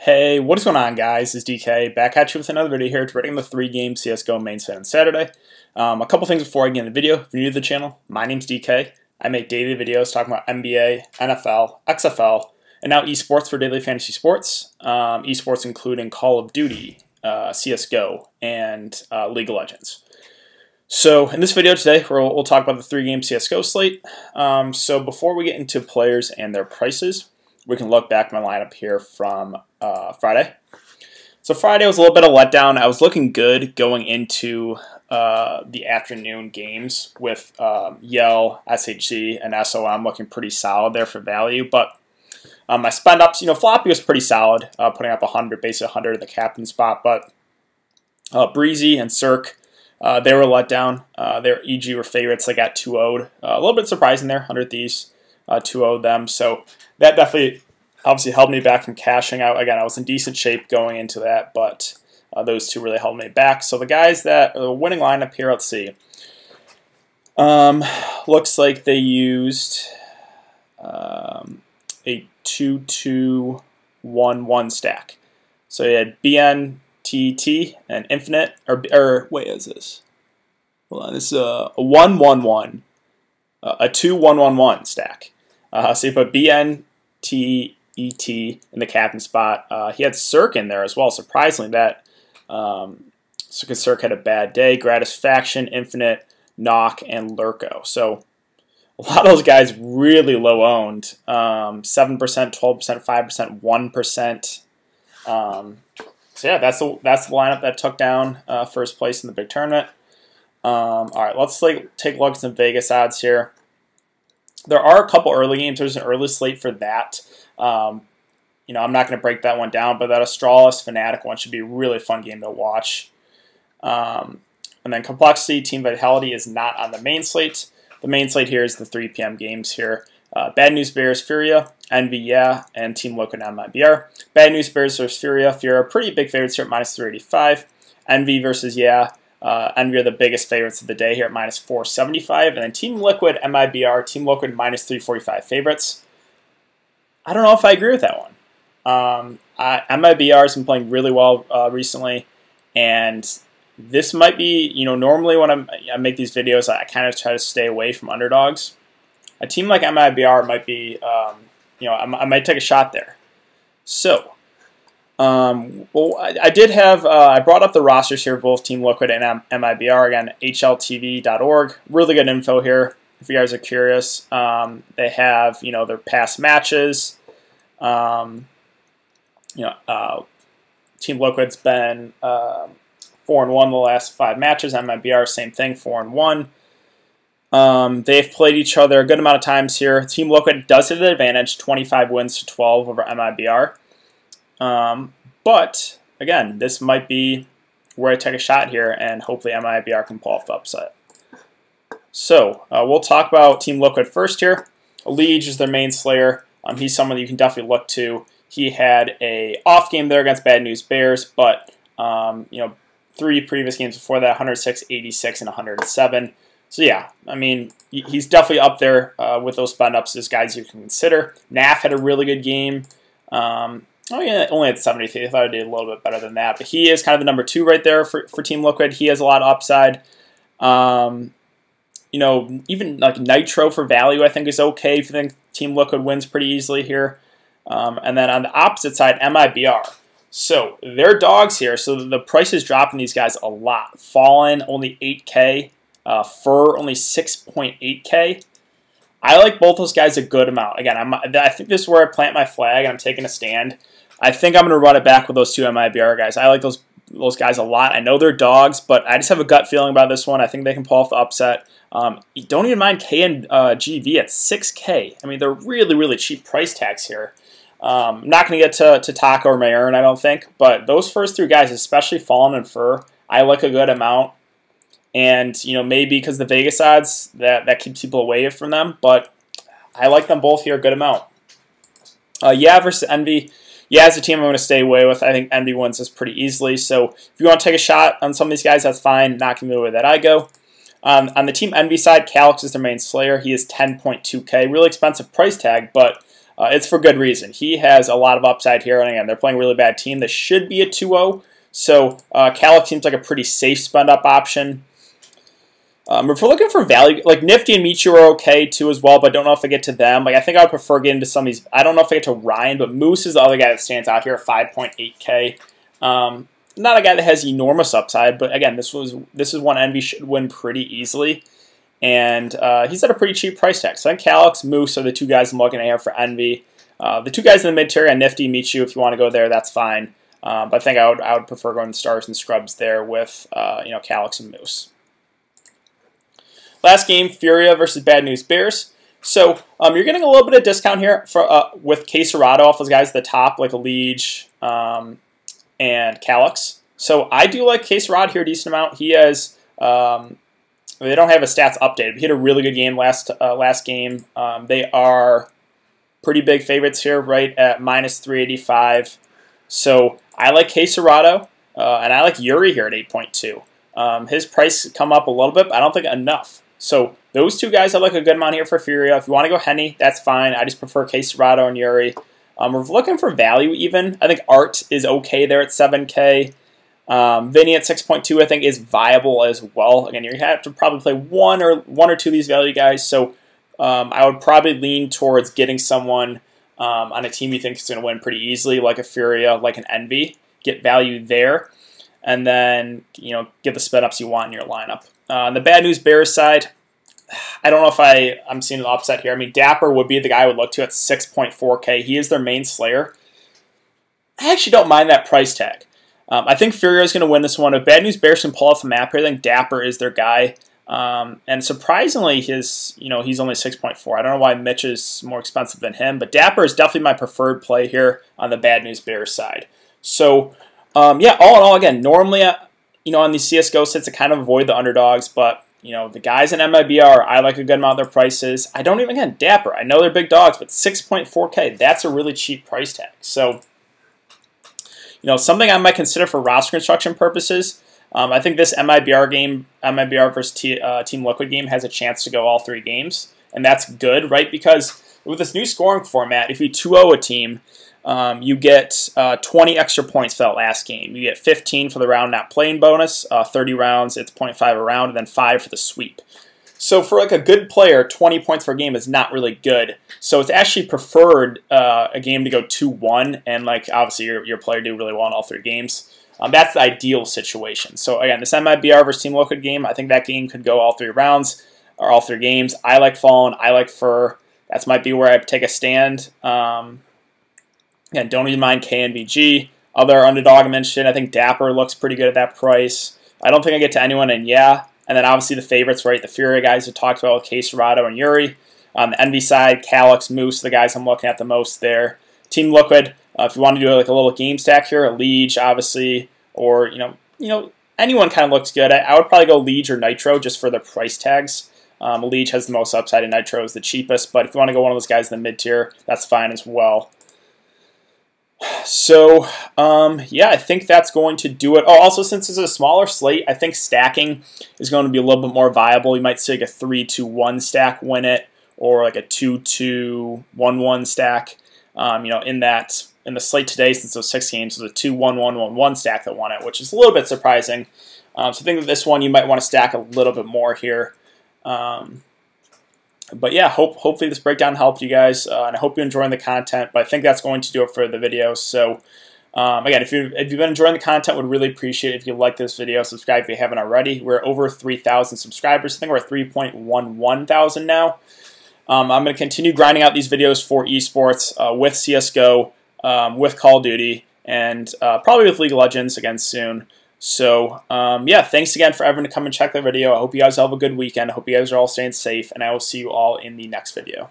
Hey, what is going on, guys? It's DK back at you with another video here to rating the 3-game CSGO main set on Saturday. A couple things before I get into the video. If you're new to the channel, my name's DK. I make daily videos talking about NBA, NFL, XFL, and now esports for daily fantasy sports. Esports including Call of Duty, CSGO, and League of Legends. So in this video today, we'll talk about the 3-game CSGO slate. So before we get into players and their prices, we can look back at my lineup here from Friday. So Friday was a little bit of letdown. I was looking good going into the afternoon games with Yell, SHC, and SOM looking pretty solid there for value. But my spend ups, Floppy was pretty solid, putting up 100, basically 100 in the captain spot. But Breezy and Cirque, they were let down. Their EG were favorites. They got 2-0'd. A little bit surprising there, 100 Thieves 2-0'd them. So that definitely obviously held me back from cashing out. Again, I was in decent shape going into that, but those two really held me back. So the guys that are the winning lineup here, let's see. Looks like they used a 2-2-1-1 stack. So you had BN, TET, and Infinite, or wait, is this? Hold on, this is a 1-1-1, a 2-1-1-1 stack. So you put BN, TET in the captain spot. He had Cirque in there as well. Surprisingly, that Cirque had a bad day. Gratisfaction, Infinite, Knock, and Lurko. So a lot of those guys really low owned. 7%, 12%, 5%, 1%. So yeah, that's the lineup that took down first place in the big tournament. All right, let's take a look at some Vegas odds here. There are a couple early games. There's an early slate for that. I'm not going to break that one down, but that Astralis Fnatic one should be a really fun game to watch. And then Complexity, Team Vitality is not on the main slate. The main slate here is the 3 p.m. games here. Bad News Bears, Furia, Envy, yeah, and Team Liquid, MIBR. Bad News Bears versus Furia. Furia are pretty big favorites here at -385. Envy versus yeah. Envy are the biggest favorites of the day here at -475. And then Team Liquid, MIBR, Team Liquid -345 favorites. I don't know if I agree with that one. MIBR has been playing really well recently, and this might be, normally when I make these videos, I kind of try to stay away from underdogs. A team like MIBR might be, I might take a shot there. So, well, I did have, I brought up the rosters here, both Team Liquid and MIBR, again, hltv.org. Really good info here, if you guys are curious. They have, their past matches. Team Liquid's been 4-1 the last 5 matches. MIBR, same thing, 4-1. They've played each other a good amount of times here. Team Liquid does have the advantage, 25 wins to 12 over MIBR. But, again, this might be where I take a shot here, and hopefully MIBR can pull off the upset. So, we'll talk about Team Liquid first here. Liege is their main slayer. He's someone that you can definitely look to. He had a off game there against Bad News Bears, but, 3 previous games before that, 106, 86, and 107. So, yeah, I mean, he's definitely up there with those spend-ups as guys you can consider. Naf had a really good game. Only at 73. I thought I did a little bit better than that. But he is kind of the number 2 right there for Team Liquid. He has a lot of upside. Even like Nitro for value, I think, is okay if you think Team Liquid wins pretty easily here. And then on the opposite side, MIBR. So they're dogs here. So the price is dropping these guys a lot. Fallen, only 8K. Fur, only 6.8K. I like both those guys a good amount. Again, I think this is where I plant my flag, and I'm taking a stand. I think I'm going to run it back with those 2 MIBR guys. I like those guys a lot. I know they're dogs, but I just have a gut feeling about this one. I think they can pull off the upset. Don't even mind K and GV at 6K. I mean, they're really, really cheap price tags here. I'm not going to get to Taco or Mayern, I don't think, but those first 3 guys, especially Fallen and Fur, I like a good amount. And, maybe because the Vegas odds, that keeps people away from them, but I like them both here a good amount. Yeah versus Envy. Yeah, as a team, I'm going to stay away with. I think Envy wins this pretty easily. So if you want to take a shot on some of these guys, that's fine. Not going to be the way that I go. On the Team Envy side, Calyx is their main slayer. He is 10.2K. Really expensive price tag, but it's for good reason. He has a lot of upside here, and again, they're playing a really bad team. This should be a 2-0, so Calyx seems like a pretty safe spend-up option. If we're looking for value, like Nifty and Michu are okay too as well, but I don't know if I get to them. Like I think I would prefer getting to some of these. I don't know if I get to Ryan, but Moose is the other guy that stands out here at 5.8K. Not a guy that has enormous upside, but again, this is one Envy should win pretty easily, and he's at a pretty cheap price tag. So I think Calyx, Moose are the two guys I'm looking at here for Envy. The two guys in the mid-tier, Nifty, Michu, if you want to go there, that's fine. But I think I would prefer going stars and scrubs there with Calyx and Moose. Last game, Furia versus Bad News Bears. So you're getting a little bit of discount here for with Cacerado off those guys at the top, like Liege and Calyx. So I do like Cacerado here a decent amount. He has, they don't have his stats updated, but he had a really good game last game. They are pretty big favorites here, right at -385. So I like Cacerado, and I like Yuri here at 8.2. His price come up a little bit, but I don't think enough. So those two guys I like a good amount here for Furia. If you want to go Henny, that's fine. I just prefer Cacerado and Yuri. We're looking for value even. I think Art is okay there at 7K. Vinny at 6.2 I think is viable as well. Again, you're going to have to probably play one or two of these value guys. So I would probably lean towards getting someone on a team you think is going to win pretty easily, like a Furia, like an Envy. Get value there, and then get the sped ups you want in your lineup. On the Bad News Bears side, I don't know if I'm seeing an upset here. I mean, Dapper would be the guy I would look to at 6.4K. He is their main Slayer. I actually don't mind that price tag. I think Furia is going to win this one. If Bad News Bears can pull off the map here, I think Dapper is their guy. And surprisingly, he's only 6.4. I don't know why Mitch is more expensive than him, but Dapper is definitely my preferred play here on the Bad News Bears side. So, yeah, all in all, again, normally, on these CSGO sets, I kind of avoid the underdogs, but, the guys in MIBR, I like a good amount of their prices. I don't even, again, Dapper, I know they're big dogs, but 6.4K, that's a really cheap price tag. So, something I might consider for roster construction purposes. I think this MIBR versus Team Liquid game has a chance to go all 3 games, and that's good, right? Because with this new scoring format, if you 2-0 a team, you get 20 extra points for that last game. You get 15 for the round not playing bonus, 30 rounds, it's 0.5 a round, and then 5 for the sweep. So for like a good player, 20 points per game is not really good. So it's actually preferred a game to go 2-1, and like obviously your player do really well in all 3 games. That's the ideal situation. So again, this MIBR versus Team Liquid game, I think that game could go all 3 rounds or all 3 games. I like Fallen, I like Fur. That might be where I take a stand. Again, don't even mind KNVG. Other underdog I mentioned, I think Dapper looks pretty good at that price. I don't think I get to anyone, and yeah. And then obviously the favorites, right? The Furia guys we talked about with Cacerado and Yuri. On the Envy side, Calyx, Moose, the guys I'm looking at the most there. Team Liquid, if you want to do like a little game stack here, a Liege, obviously, or anyone kind of looks good. I would probably go Liege or Nitro just for the price tags. Liege has the most upside, and Nitro is the cheapest. But if you want to go one of those guys in the mid tier, that's fine as well. So, yeah, I think that's going to do it. Oh, also, since it's a smaller slate, I think stacking is going to be a little bit more viable. You might see like a 3-2-1 stack win it, or like a 2-2-1-1 stack. In the slate today, since those 6 games, was a 2-1-1-1-1 stack that won it, which is a little bit surprising. So I think that this one you might want to stack a little bit more here. But yeah, hopefully this breakdown helped you guys, and I hope you're enjoying the content. But I think that's going to do it for the video. So again, if you've been enjoying the content, would really appreciate it if you like this video. Subscribe if you haven't already. We're over 3,000 subscribers. I think we're at 3.11 thousand now. I'm going to continue grinding out these videos for esports with CSGO, with Call of Duty, and probably with League of Legends again soon. So, yeah, thanks again for everyone to come and check the video. I hope you guys have a good weekend. I hope you guys are all staying safe, and I will see you all in the next video.